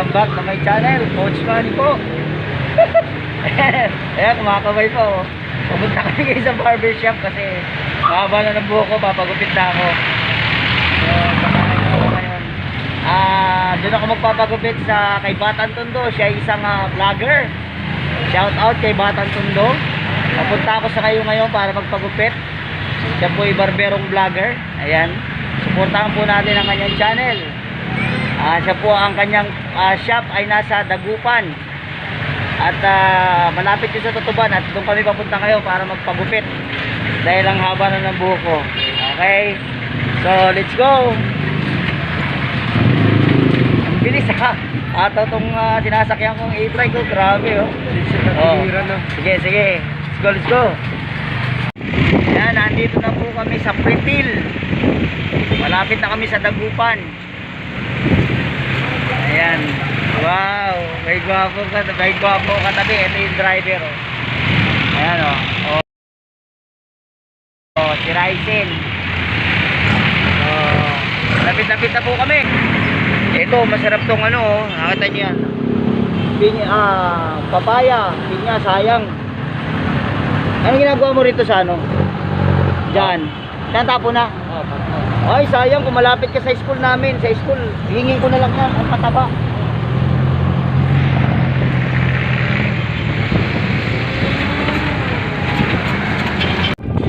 Welcome back to my channel, Coach Manny po. Ayan, kumakabay po. Pumunta kami ngayon sa barbershop kasi mahaba na ng buhok ko, papagupit na ako. So, samahan ko ngayon. Doon ako magpapagupit sa kay Batang Tondo. Siya ay isang vlogger. Shout out kay Batang Tondo. Papunta ako sa kayo ngayon para magpagupit. Siya po ay barberong vlogger. Ayan. Suportahan po natin ang kanyang channel. Siya po ang kanyang shop ay nasa Dagupan. At malapit yun sa Tutuban. At doon kami papunta kayo para magpagupit. Dahil ang haba na ng buhok ko. Okay. So let's go. Ang bilis ha. At itong sinasakyan kong e-trike ko. Grabe oh. Sige sige. Let's go. Yan, nandito na po kami sa Pretil. Malapit na kami sa Dagupan. Ayan. Wow, may gwapo katabi. Ito yung driver oh. Ayan oh. Oh, si Ryzen. Oh, lapit-lapit na po kami. Ito, masarap tong ano oh. Nakita niyo yan. Papaya. Pinya, sayang. Anong ginagawa mo rito sa ano? Diyan. Natapo na. Ay, sayang kung malapit ka sa school namin. Sa school, hingin ko na lang yan. Ang pataba.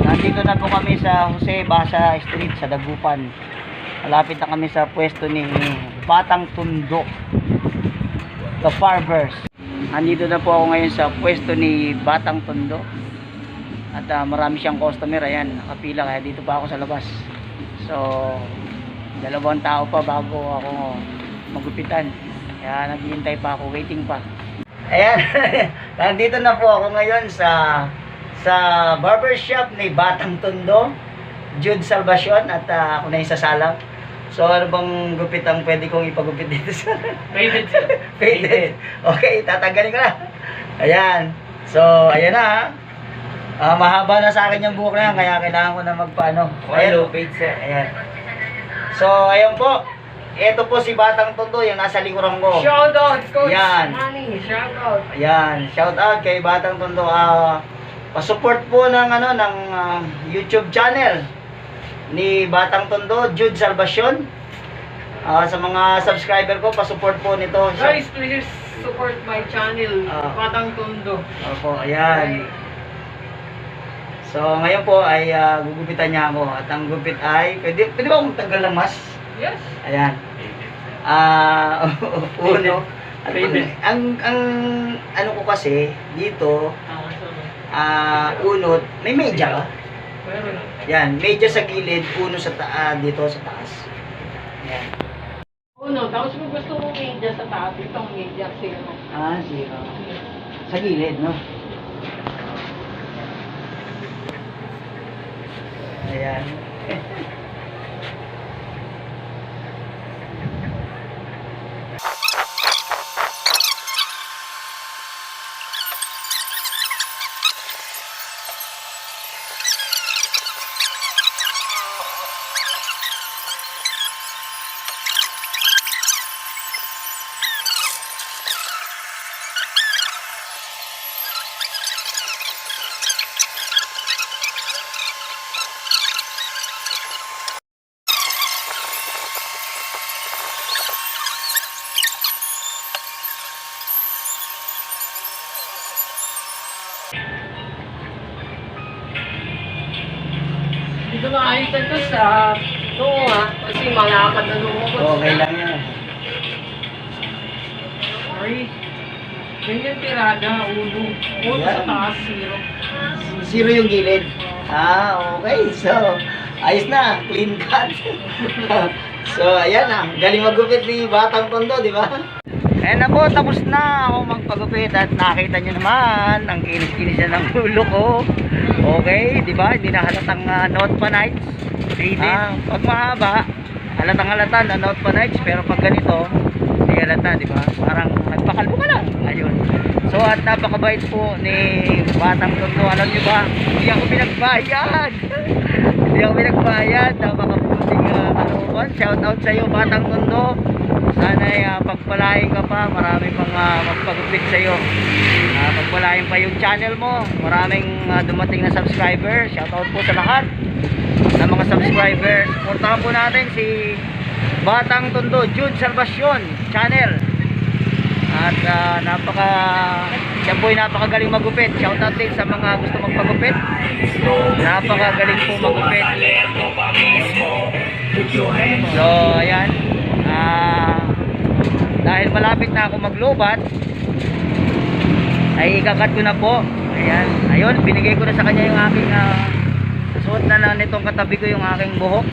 Nandito na po kami sa Jose Basa Street sa Dagupan. Malapit na kami sa pwesto ni Batang Tondo, The Barbers. Nandito na po ako ngayon sa pwesto ni Batang Tondo. At marami siyang customer. Ayan, nakapila kaya dito pa ako sa labas. So, 2 tao pa bago ako magupitan. Kaya naghihintay pa ako, waiting pa. Ayan, nandito na po ako ngayon sa barbershop ni Batang Tondo, Jude Salvacion. At ako na yung sasalang. So, ano bang gupit ang pwede kong ipagupit dito sa... Faded. Faded. Okay, tatanggalin ko na. Ayan. So, ayan na ha. Mahaba na sa akin yung buhok na yan, kaya kailangan ko na magpaano. Hello, page sir. Ayan. So, ayan po. Ito po si Batang Tondo, yung nasa likuran ko. Shout out, Coach Yan. Manny. Shout out. Ayan, shout out kay Batang Tondo. Pa-support po ng YouTube channel ni Batang Tondo, Jude Salvacion. Sa mga subscriber ko, pa-support po nito. Guys, please support my channel, Batang Tondo. Opo, ayan. So, ngayon po ay gugupitan niya ako. At ang gupit ay, pwede ba akong tanggal ng mask? Yes. Ayan. Uno. Ang ano ko kasi, dito, unot, may medya ka. Meron. Yan, medya sa gilid, uno sa dito sa taas. Ayan. Uno, tapos kung gusto mo media sa taas, itong media, zero. Zero. Sa gilid, no? Ayan. Dito nakakita ko sa noo kasi malakad na noo ko. Okay lang yan. Sorry. Ganyan tirada, uno. Uno sa taas, zero. Zero yung gilid. Okay. So, ayos na. Clean cut. So, ayan na. Galing magupit ni Batang Tondo, di ba? Ayan na po. Tapos na ako magpagupit. At nakita nyo naman, ang kinis-kinis na ng ulo ko. Okay, di ba? Hindi na halatang note pa nights. Pag mahaba, halatang halata na note pa nights. Pero pag ganito, hindi halata, di ba? Parang nagpakalbo ka lang. Ayun. So, at napakabait po ni Batang Tondo. Alam nyo ba? Hindi ako pinagbayad. Hindi ako pinagbayad. Napakabuting kalukuhan. Shout out sa iyo, Batang Tondo. Sana'y pagpalain ka pa, marami pang magpagupit sa iyo. Pagpalain pa yung channel mo, maraming dumating na subscriber. Shoutout po sa lahat ng mga subscribers. Supportahan po natin si Batang Tondo Jude Salvacion channel. At siya po ay napakagaling magupit. Shoutout din sa mga gusto magpagupit. Napakagaling po magupit. So ayan, dahil malapit na ako maglobat, ay ikakat ko na po. Ayan, ayun, binigay ko na sa kanya yung aking suot na nitong katabi ko yung aking buhok.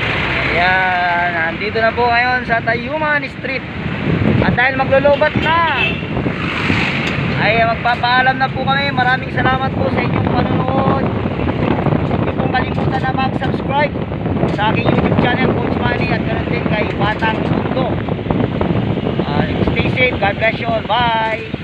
Ayan, nandito na po ngayon sa Tayuman Street. At dahil maglulubat na, ay magpapaalam na po kami. Maraming salamat po sa inyong panonood. Huwag niyo pong kalimutan na mag-subscribe sa aking YouTube channel, Coach Manny, at ganoon din kay Batang Tondo. Stay safe, God bless you all, bye.